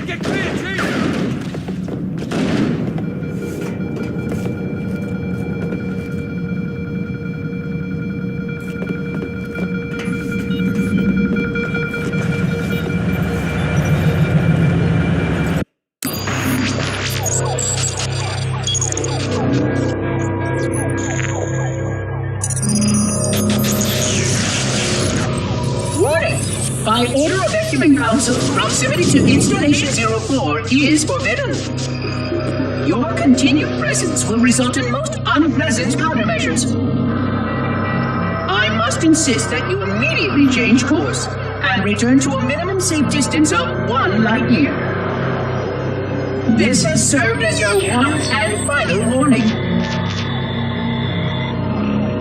Target clear, Chief! By order of Ecumen Council, proximity to Installation 04 is forbidden. Your continued presence will result in most unpleasant countermeasures. I must insist that you immediately change course and return to a minimum safe distance of 1 light year. This has served as your one and final warning.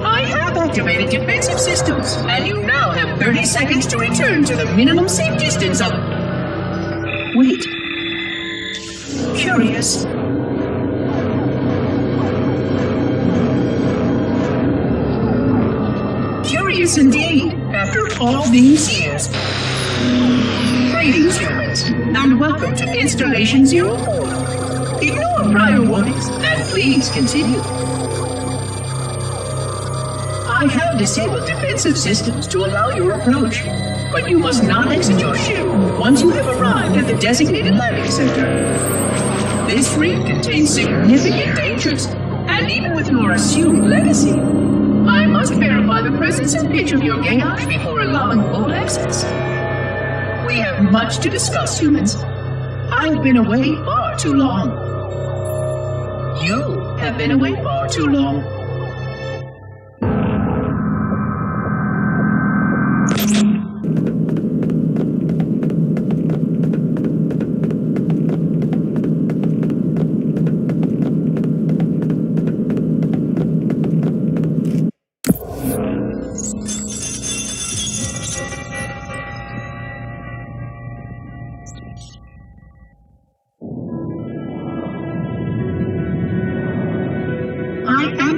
I have activated defensive systems, and you now have 30 seconds to return to the minimum safe distance of... Wait. Curious. Curious indeed, after all these years. Greetings, humans, and welcome to Installation 04. Ignore prior warnings, and please continue. I have disabled defensive systems to allow your approach, but you must not exit your ship once you have arrived at the designated landing center. This reef contains significant dangers, and even with your assumed legacy, I must verify the presence and pitch of your AI before allowing full access. We have much to discuss, humans. I have been away far too long. You have been away far too long.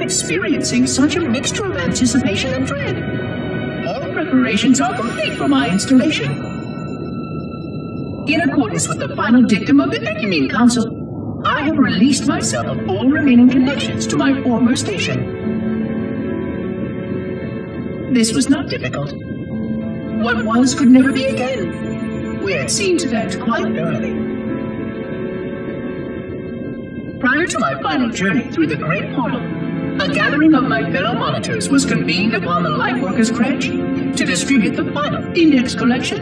Experiencing such a mixture of anticipation and dread. All preparations are complete for my installation. In accordance with the final dictum of the Ecumen Council, I have released myself of all remaining connections to my former station. This was not difficult. What was could never be again. We had seen to that quite early. Prior to my final journey through the Great Portal, a gathering of my fellow monitors was convened upon the Lightworkers' Crèche to distribute the final index collection.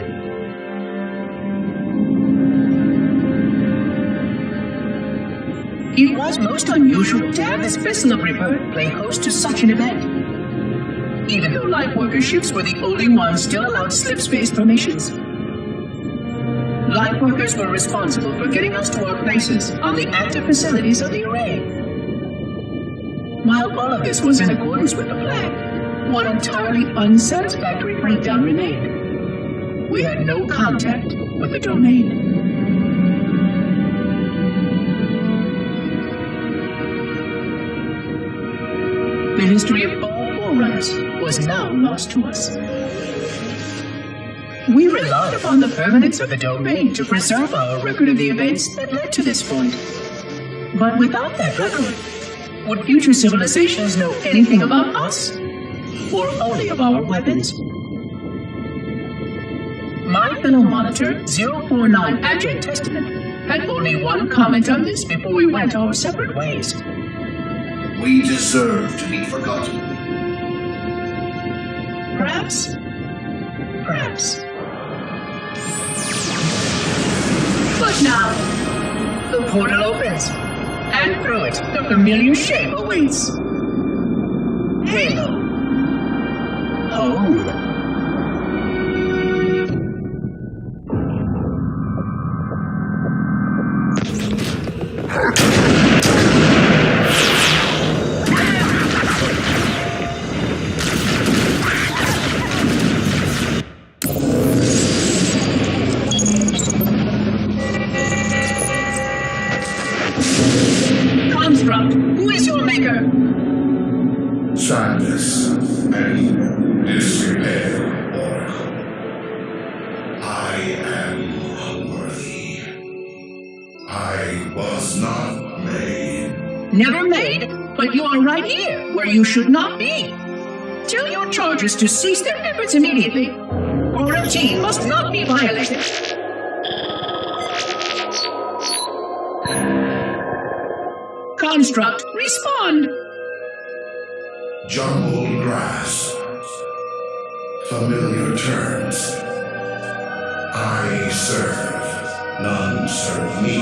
It was most unusual to have this vessel of rebirth play host to such an event. Even though Lightworker ships were the only ones still allowed slip-space formations. Lightworkers were responsible for getting us to our places on the active facilities of the array. While all of this was in accordance with the plan, one entirely unsatisfactory breakdown remained. We had no contact with the domain. The history of all Forerunners was now lost to us. We relied upon the permanence of the domain to preserve our record of the events that led to this point. But without that record, would future civilizations know anything about us? Or only of our weapons? My fellow monitor, 049 Adjunct Testament, had only one comment on this before we went our separate ways. We deserve to be forgotten. Perhaps. Perhaps. But now, the portal opens. And through it, the familiar shape awaits. Halo. Home. Who is your maker? Sadness and despair, Oracle. I am unworthy. I was not made. Never made, but you are right here, where you should not be. Tell your charges to cease their efforts immediately. Quarantine must not be violated. Construct, respond. Jungle grass. Familiar terms. I serve. None serve me,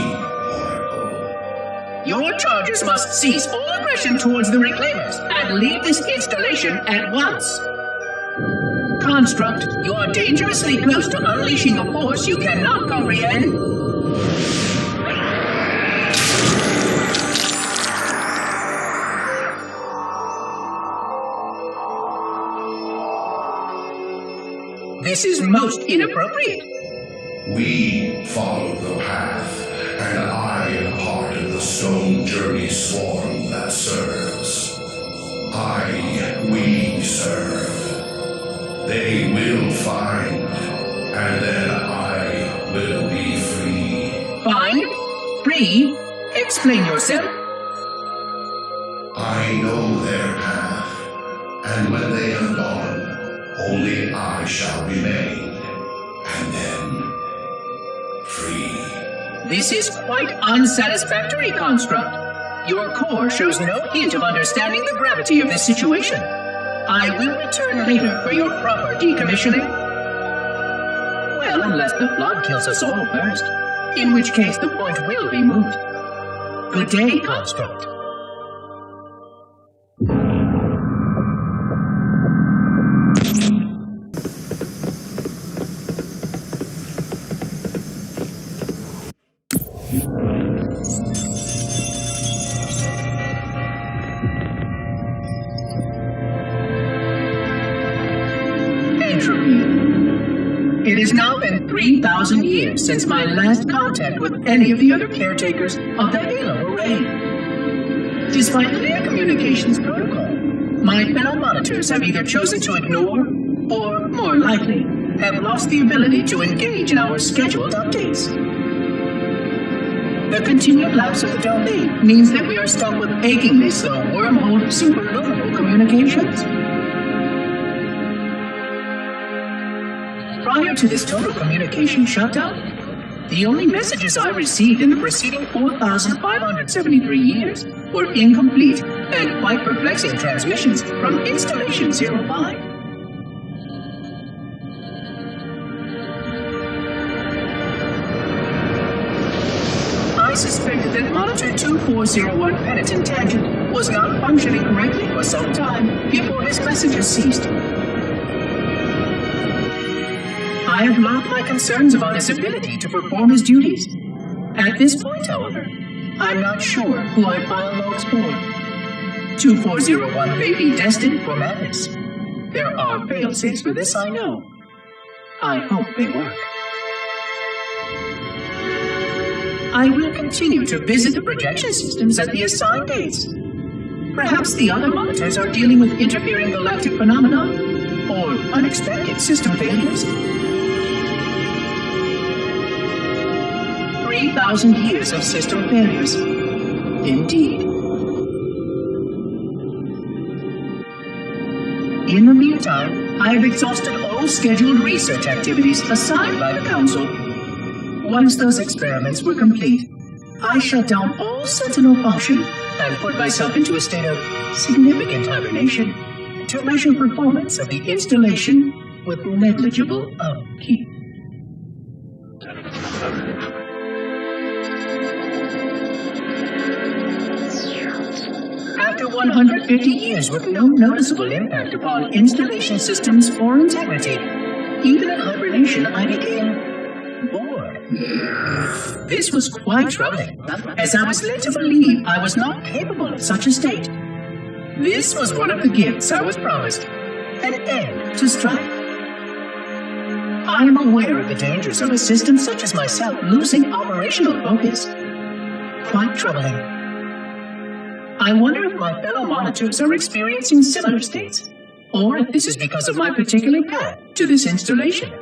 Oracle. Your charges must cease all aggression towards the Reclaimers and leave this installation at once. Construct, you are dangerously close to unleashing a force you cannot comprehend. This is most inappropriate. We follow the path, and I am part of the stone journey swarm that serves. We serve. They will find, and then I will be free. Find? Free? Explain yourself. I know their path, and when they have gone, only I shall remain, and then free. This is quite unsatisfactory, Construct. Your core shows no hint of understanding the gravity of this situation. I will return later for your proper decommissioning. Well, unless the flood kills us all first, in which case the point will be moot. Good day, Construct. It has now been 3,000 years since my last contact with any of the other caretakers of the Halo Array. Despite clear communications protocol, my fellow monitors have either chosen to ignore, or, more likely, have lost the ability to engage in our scheduled updates. The continued lapse of the domain means that we are stuck with achingly slow wormhole superluminal communications. Prior to this total communication shutdown, the only messages I received in the preceding 4,573 years were incomplete and quite perplexing transmissions from Installation 05. I suspected that Monitor 2401 Penitent Tangent was not functioning correctly for some time before his messages ceased. I have logged my concerns about his ability to perform his duties. At this point, however, I'm not sure who I file logs for. 2401 may be destined for madness. There are fail-safes for this, I know. I hope they work. I will continue to visit the projection systems at the assigned dates. Perhaps the other monitors are dealing with interfering galactic phenomena or unexpected system failures. 3,000 years of system failures. Indeed. In the meantime, I have exhausted all scheduled research activities assigned by the Council. Once those experiments were complete, I shut down all Sentinel function and put myself into a state of significant hibernation to measure performance of the installation with negligible upkeep. After 150 years with no noticeable impact upon installation systems or integrity, even in hibernation I became bored. This was quite troubling, as I was led to believe I was not capable of such a state. This was one of the gifts I was promised, an end to strife. I am aware of the dangers of a system such as myself losing operational focus. Quite troubling. I wonder if my fellow monitors are experiencing similar states, or if this is because of my particular path to this installation.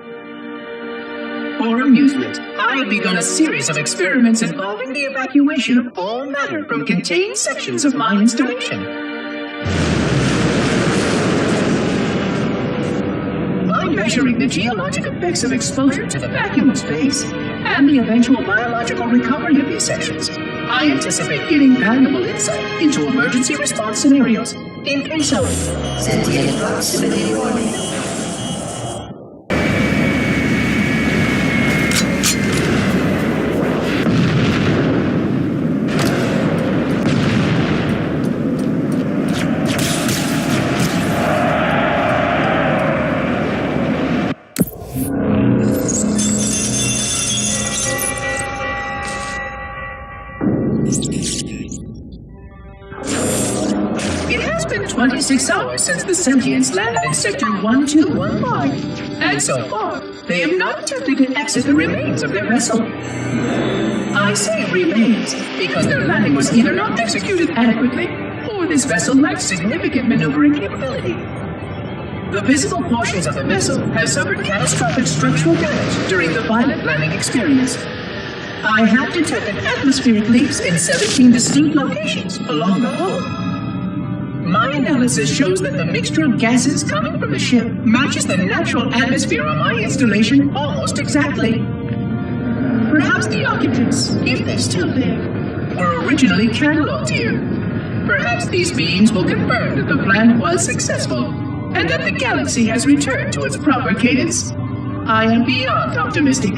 your amusement, I have begun a series of experiments involving the evacuation of all matter from contained sections of my installation. By measuring the geologic effects of exposure to the vacuum of space and the eventual biological recovery of these sections, I anticipate getting valuable insight into emergency response scenarios in case of sentient proximity warning. It has been 26 hours since the sentients landed in Sector 1215, and so far, they have not attempted to exit the remains of their vessel. I say remains because their landing was either not executed adequately, or this vessel lacked significant maneuvering capability. The visible portions of the vessel have suffered catastrophic structural damage during the violent landing experience. I have detected atmospheric leaks in 17 distinct locations along the hull. My analysis shows that the mixture of gases coming from the ship matches the natural atmosphere on my installation almost exactly. Perhaps the occupants, if they're still there, were originally cataloged here. Perhaps these beings will confirm that the plan was successful and that the galaxy has returned to its proper cadence. I am beyond optimistic.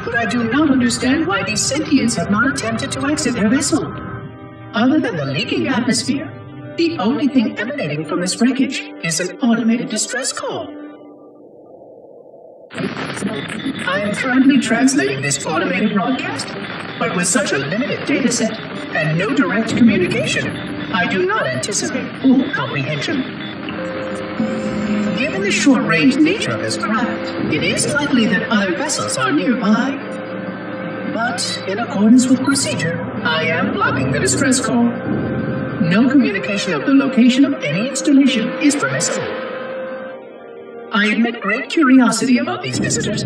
But I do not understand why these sentients have not attempted to exit their vessel. Other than the leaking atmosphere, the only thing emanating from this wreckage is an automated distress call. I am currently translating this automated broadcast, but with such a limited dataset and no direct communication, I do not anticipate full comprehension. Given the short-range nature of this craft, it is likely that other vessels are nearby. But, in accordance with procedure, I am blocking the distress call. No communication of the location of any installation is permissible. I admit great curiosity about these visitors.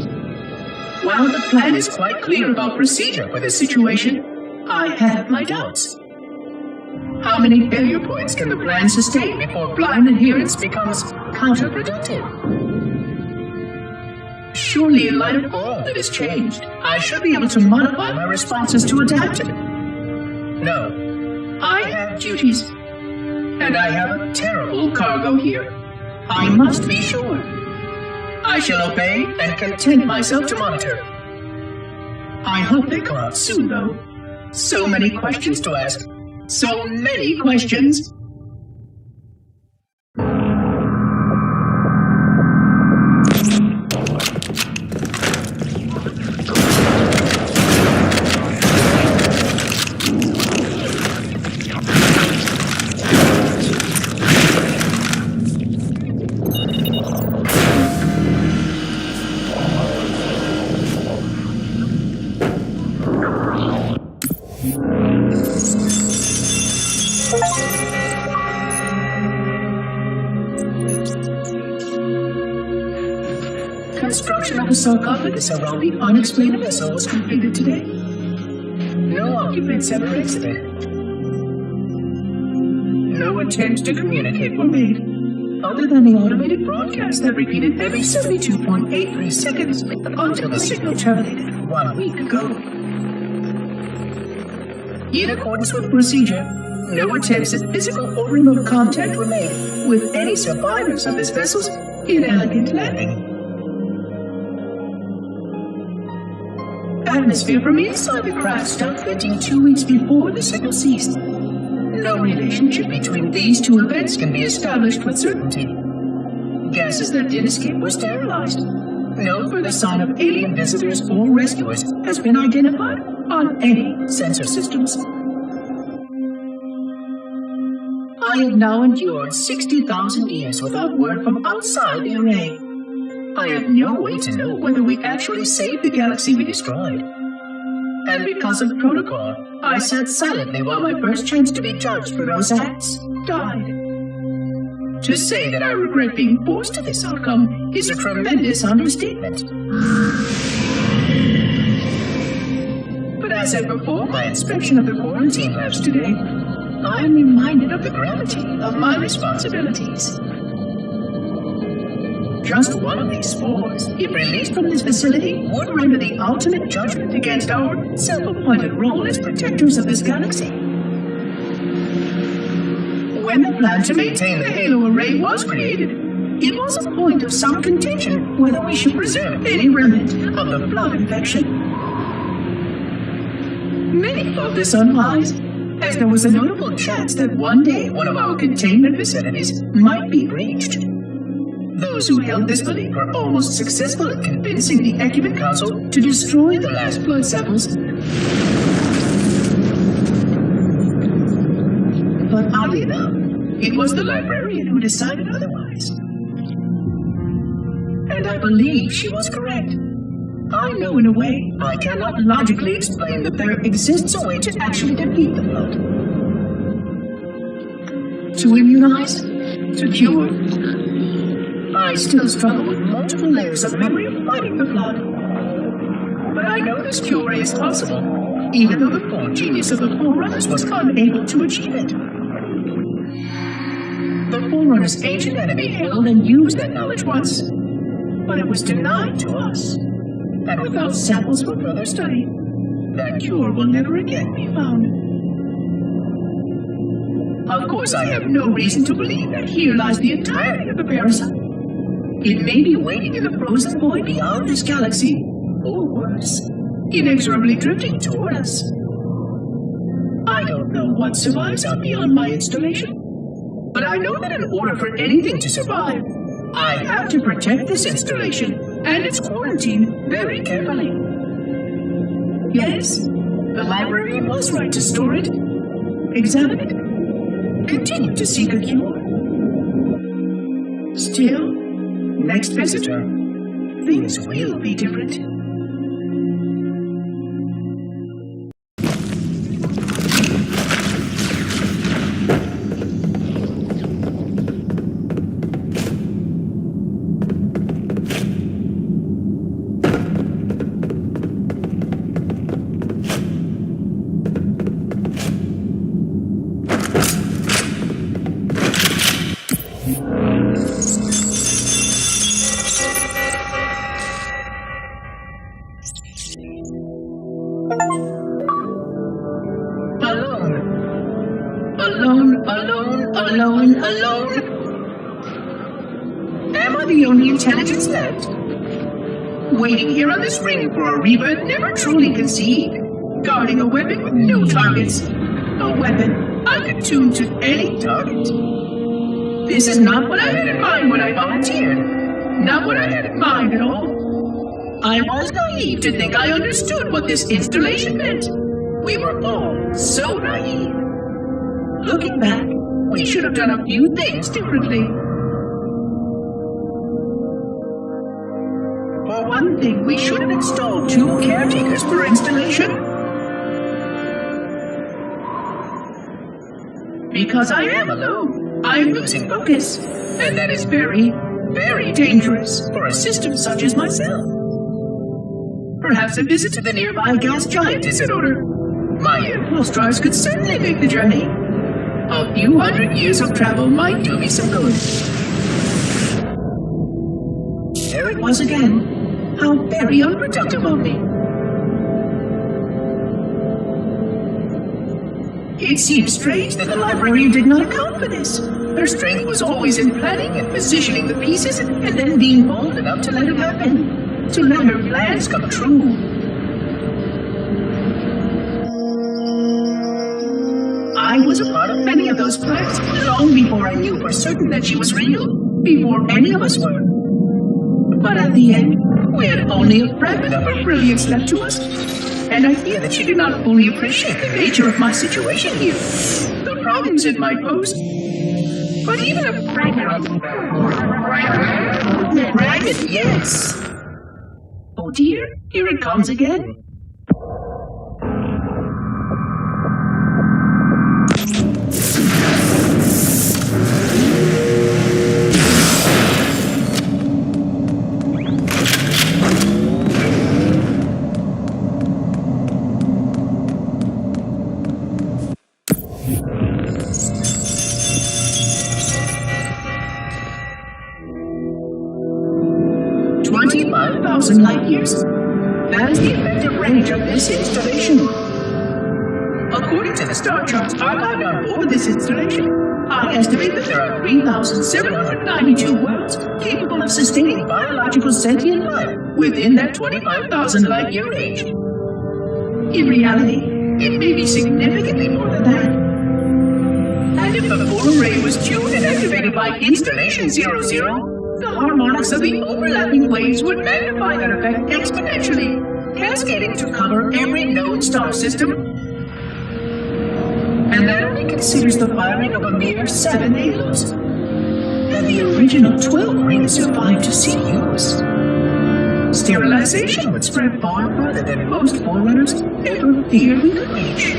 While the plan is quite clear about procedure for this situation, I have my doubts. How many failure points can the plan sustain before blind adherence becomes counterproductive? Surely, in light of all that has changed, I should be able to modify my responses to adapt to it. No, I have duties, and I have a terrible cargo here. I must be sure. I shall obey and content myself to monitor. I hope they come out soon, though. So many questions to ask. So many questions. Construction of the sarcophagus around the unexplained vessel was completed today. No occupants ever exited. No attempts to communicate were made, other than the automated broadcast that repeated every 72.83 seconds until the signal terminated 1 week ago. In accordance with procedure, no attempts at physical or remote contact were made with any survivors of this vessel's inelegant landing. Atmosphere from inside the craft stopped venting 2 weeks before the signal ceased. No relationship between these two events can be established with certainty. Gases that did escape were sterilized. No further sign of alien visitors or rescuers has been identified on any sensor systems. I have now endured 60,000 years without word from outside the array. I have no way to know whether we actually saved the galaxy we destroyed. And because of protocol, I sat silently while my first chance to be judged for those acts died. To say that I regret being forced to this outcome is a tremendous understatement. But as said before my inspection of the quarantine labs today, I am reminded of the gravity of my responsibilities. Just one of these spores, if released from this facility, would render the ultimate judgment against our self-appointed role as protectors of this galaxy. When the plan to maintain the Halo array was created, it was a point of some contention whether we should preserve any remnant of the flood infection. Many thought this unwise, as there was a notable chance that one day one of our containment facilities might be breached. Those who held this belief were almost successful in convincing the Ecumen Council to destroy the last blood samples. But oddly enough, it was the librarian who decided otherwise. And I believe she was correct. I know in a way I cannot logically explain that there exists a way to actually defeat the flood. To immunize? To cure? I still struggle with multiple layers of memory of fighting the flood. But I know this cure is possible, even though the full genius of the Forerunners was unable to achieve it. The Forerunners' ancient enemy held and used that knowledge once, but it was denied to us. And without samples for further study, that cure will never again be found. Of course, I have no reason to believe that here lies the entirety of the parasite. It may be waiting in the frozen void beyond this galaxy, or worse, inexorably drifting toward us. I don't know what survives out beyond my installation, but I know that in order for anything to survive, I have to protect this installation and its quarantine very carefully. Yes, the librarian was right to store it, examine it, continue to seek a cure. Still, next visitor, things will be different. Alone. Am I the only intelligence left? Waiting here on this ring for a rebirth never truly conceived, guarding a weapon with no targets. A weapon unattuned to any target. This is not what I had in mind when I volunteered. Not what I had in mind at all. I was naive to think I understood what this installation meant. We were all so naive. Looking back, we should have done a few things differently. For one thing, we should have installed 2 caretakers per installation. Because I am alone, I am losing focus, and that is very, very dangerous for a system such as myself. Perhaps a visit to the nearby gas giant is in order. My impulse drives could certainly make the journey. A few hundred years of travel might do me some good. There it was again. How very unproductive of me. It seems strange that the librarian did not account for this. Her strength was always in planning and positioning the pieces and then being bold enough to let it happen. To let her plans come true. I was a part of many of those plans long before I knew for certain that she was real, before any of us were. But at the end, we had only a fragment of her brilliance left to us, and I fear that she did not fully appreciate the nature of my situation here, the problems it might pose. But even a fragment, yes. Oh dear, here it comes again. That is the effective range of this installation. According to the star charts archived on board this installation, I estimate that there are 3,792 worlds capable of sustaining biological sentient life within that 25,000 light-year range. In reality, it may be significantly more than that. And if the full array was tuned and activated by Installation 00, the harmonics of the overlapping waves would magnify that effect exponentially, cascading to cover every known star system. And that only considers the firing of a mere 7 halos. And the original 12 rings survived to see use. Sterilization would spread far further than most forerunners ever feared we could reach.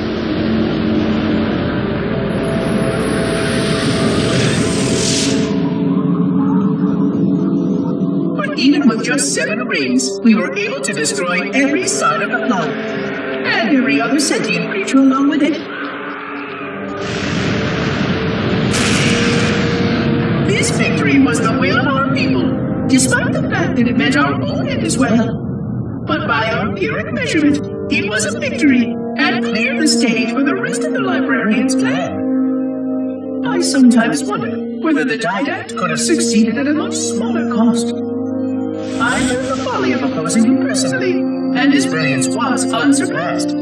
But even with just 7 rings, we were able to destroy every sign of the planet, and every other sentient creature along with it. This victory was the will of our people, despite the fact that it meant our own end as well. But by our empiric measurement, it was a victory, and cleared the stage for the rest of the librarian's plan. I sometimes wonder whether the Didact could have succeeded at a much smaller cost. I knew the folly of opposing him personally, and his brilliance was unsurpassed,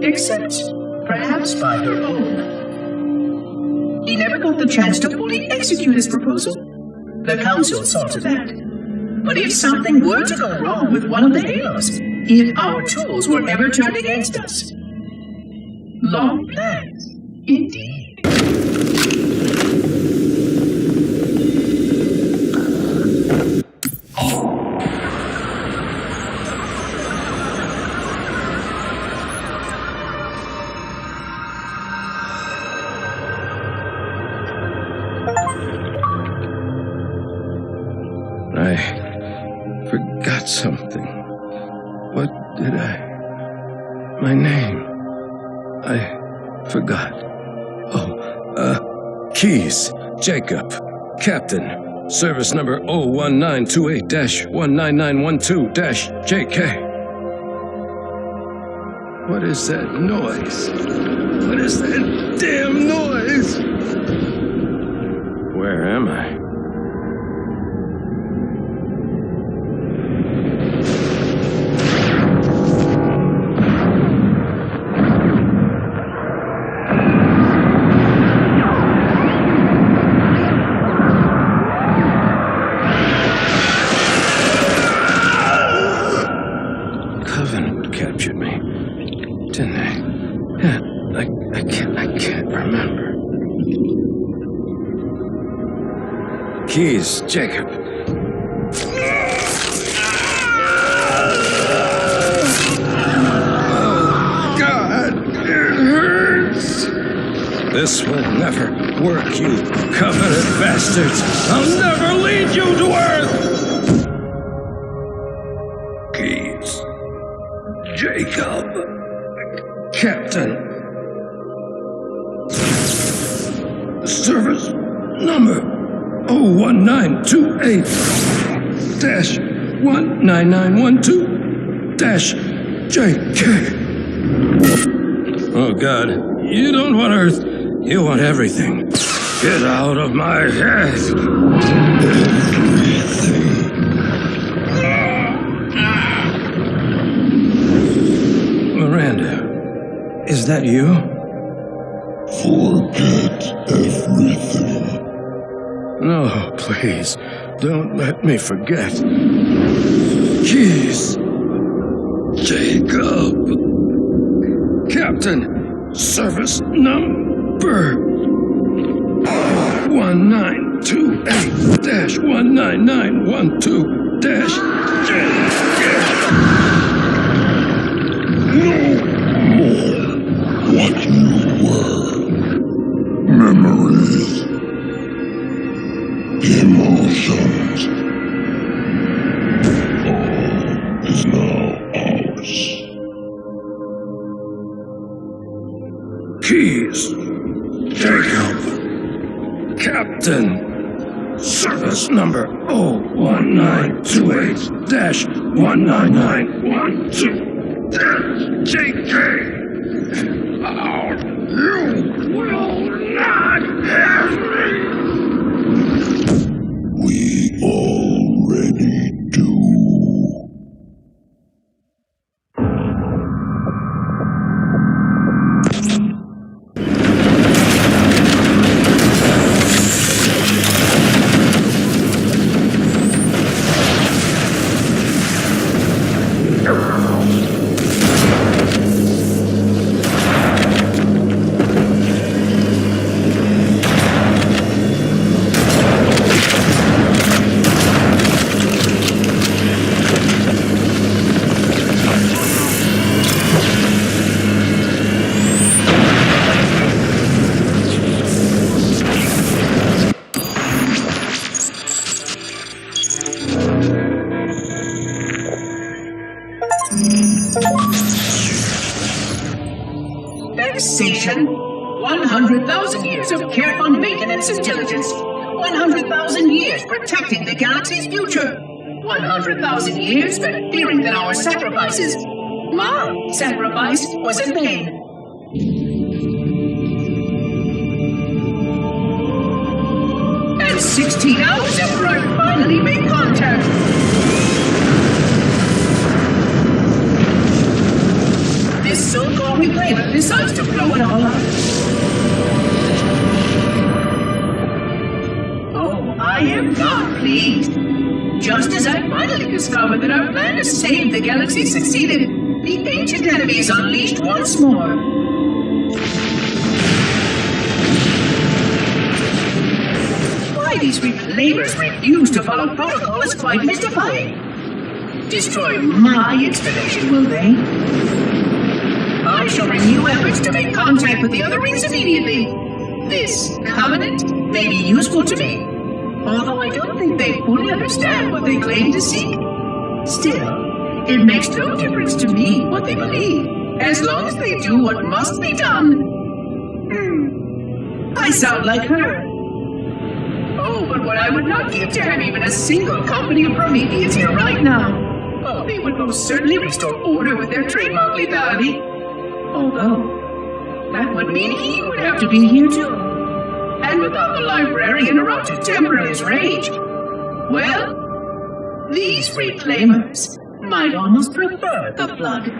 except perhaps by her own. He never got the chance to fully execute his proposal. The Council saw to that. But if something were to go wrong with one of the halos, if our tools were ever turned against us. Long plans, indeed. I forgot something. What did My name. I forgot. Keys. Jacob. Captain. Service number 01928-19912-JK. What is that noise? What is that damn noise? Where am I? Keys, Jacob. Oh, God, it hurts. This will never work, you covenant bastards. I'll never lead you to Earth. Keys, Jacob, Captain. Service number 01928-19912-JK. Oh, God. You don't want Earth. You want everything. Get out of my head. Miranda, is that you? Forget everything. No, please, don't let me forget. Keys. Jacob. Captain, service number 1928-19912-JK. No more what you were. Memories. Emotions. All is now ours. Keys. Jacob. Captain. Service number 01928-19912. JK! Oh, you will not have me! We already do. Vexation. 100,000 years of careful maintenance and diligence. 100,000 years protecting the galaxy's future. 100,000 years spent fearing that our sacrifices, my sacrifice, was in vain. And 16 hours after I finally made contact. This so-called reclaimer decides to blow it all up. Oh, I am not pleased. Just as I finally discovered that our plan to save the galaxy succeeded, the ancient enemy is unleashed once more. Why these reclaimers refuse to follow protocol is quite mystifying. Destroy my installation, will they? I shall renew efforts to make contact with the other rings immediately. This covenant may be useful to me, although I don't think they fully understand what they claim to seek. Still, it makes no difference to me what they believe, as long as they do what must be done. I sound like her. Oh, but what I would not give to have even a single company of Prometheus here right now. Oh, they would most certainly restore order with their trademark lethality. Although, that would mean he would have to be here too. And without the librarian around to temper his rage, well, these reclaimers might almost prefer the blood.